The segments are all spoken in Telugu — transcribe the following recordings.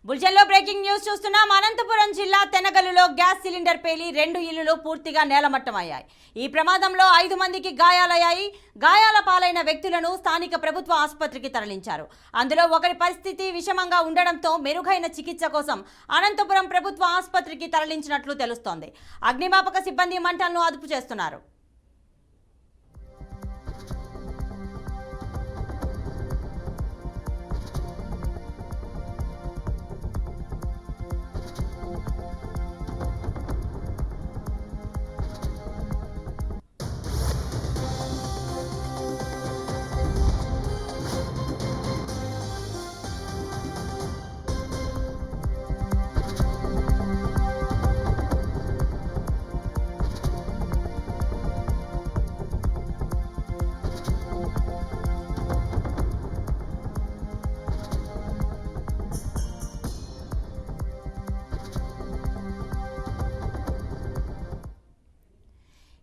బులెటిన్లో బ్రేకింగ్ న్యూస్ చూస్తున్నాం. అనంతపురం జిల్లా తెనగలులో గ్యాస్ సిలిండర్ పేలి 2 ఇళ్లు పూర్తిగా నేలమట్టమయ్యాయి. ఈ ప్రమాదంలో 5 మందికి గాయాలయ్యాయి. గాయాల పాలైన వ్యక్తులను స్థానిక ప్రభుత్వ ఆసుపత్రికి తరలించారు. అందులో ఒకరి పరిస్థితి విషమంగా ఉండడంతో మెరుగైన చికిత్స కోసం అనంతపురం ప్రభుత్వ ఆసుపత్రికి తరలించినట్లు తెలుస్తోంది. అగ్నిమాపక సిబ్బంది మంటలను అదుపు చేస్తున్నారు.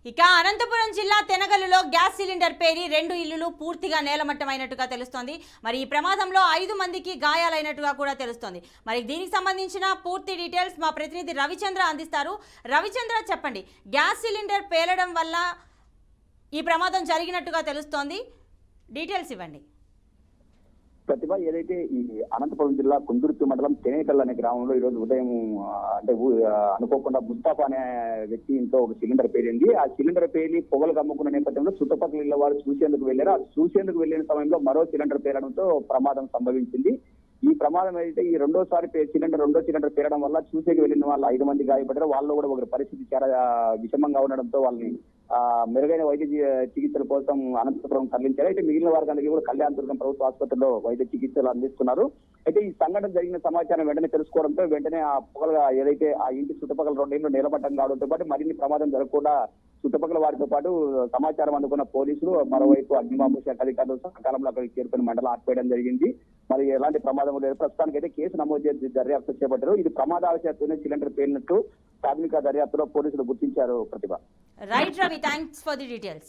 ఇక అనంతపురం జిల్లా తెనగలులో గ్యాస్ సిలిండర్ పేరి 2 ఇళ్లు పూర్తిగా నేలమట్టమైనట్టుగా తెలుస్తోంది. మరి ఈ ప్రమాదంలో 5 మందికి గాయాలైనట్టుగా కూడా తెలుస్తోంది. మరి దీనికి సంబంధించిన పూర్తి డీటెయిల్స్ మా ప్రతినిధి రవిచంద్ర అందిస్తారు. రవిచంద్ర, చెప్పండి, గ్యాస్ సిలిండర్ పేలడం వల్ల ఈ ప్రమాదం జరిగినట్టుగా తెలుస్తోంది, డీటెయిల్స్ ఇవ్వండి. ప్రతిభ, ఏదైతే ఈ అనంతపురం జిల్లా కుందుర్తి మండలం తెనేకల్ అనే గ్రామంలో ఈ రోజు ఉదయం అనుకోకుండా ముస్తాఫా అనే వ్యక్తి ఇంట్లో ఒక సిలిండర్ పేలింది. ఆ సిలిండర్ పేలి పొగలు కమ్ముకున్న నేపథ్యంలో చుట్టుపక్కల ఇళ్ల వారు చూసేందుకు వెళ్లారు. ఆ చూసేందుకు వెళ్లిన సమయంలో మరో సిలిండర్ పేలడంతో ప్రమాదం సంభవించింది. ఈ ప్రమాదం అయితే ఈ రెండో సిలిండర్ పేరడం వల్ల చూసేకి వెళ్లిన వాళ్ళు 5 మంది గాయపడ్డారు. వాళ్ళు కూడా ఒకరి పరిస్థితి చాలా విషమంగా ఉండడంతో వాళ్ళని మెరుగైన వైద్య చికిత్సల కోసం అనంతపురం తరలించారు. అయితే మిగిలిన వారికి అందరికీ కూడా కళ్యాణదుర్గం ప్రభుత్వ ఆసుపత్రిలో వైద్య చికిత్సలు అందిస్తున్నారు. అయితే ఈ సంఘటన జరిగిన సమాచారం వెంటనే తెలుసుకోవడంతో వెంటనే ఆ పొగలుగా ఏదైతే ఆ ఇంటి చుట్టుపక్కల 2 ఇళ్లు నేలమట్టం కావడంతో పాటు మరిన్ని ప్రమాదం జరగకుండా చుట్టుపక్కల వారితో పాటు సమాచారం అందుకున్న పోలీసులు, మరోవైపు అగ్నిమాపక శాఖ అధికారులు సకాలంలో అక్కడికి చేరుకుని మంటలు ఆర్పేయడం జరిగింది. మరి ఎలాంటి ప్రమాదం లేదు. ప్రస్తుతానికి అయితే కేసు నమోదు చేసి దర్యాప్తు చేపట్టారు. ఇది ప్రమాదవశాత్తు సిలిండర్ పేలినట్టు ప్రాథమిక దర్యాప్తులో పోలీసులు గుర్తించారు. Pratibha. Right Ravi, thanks for the details.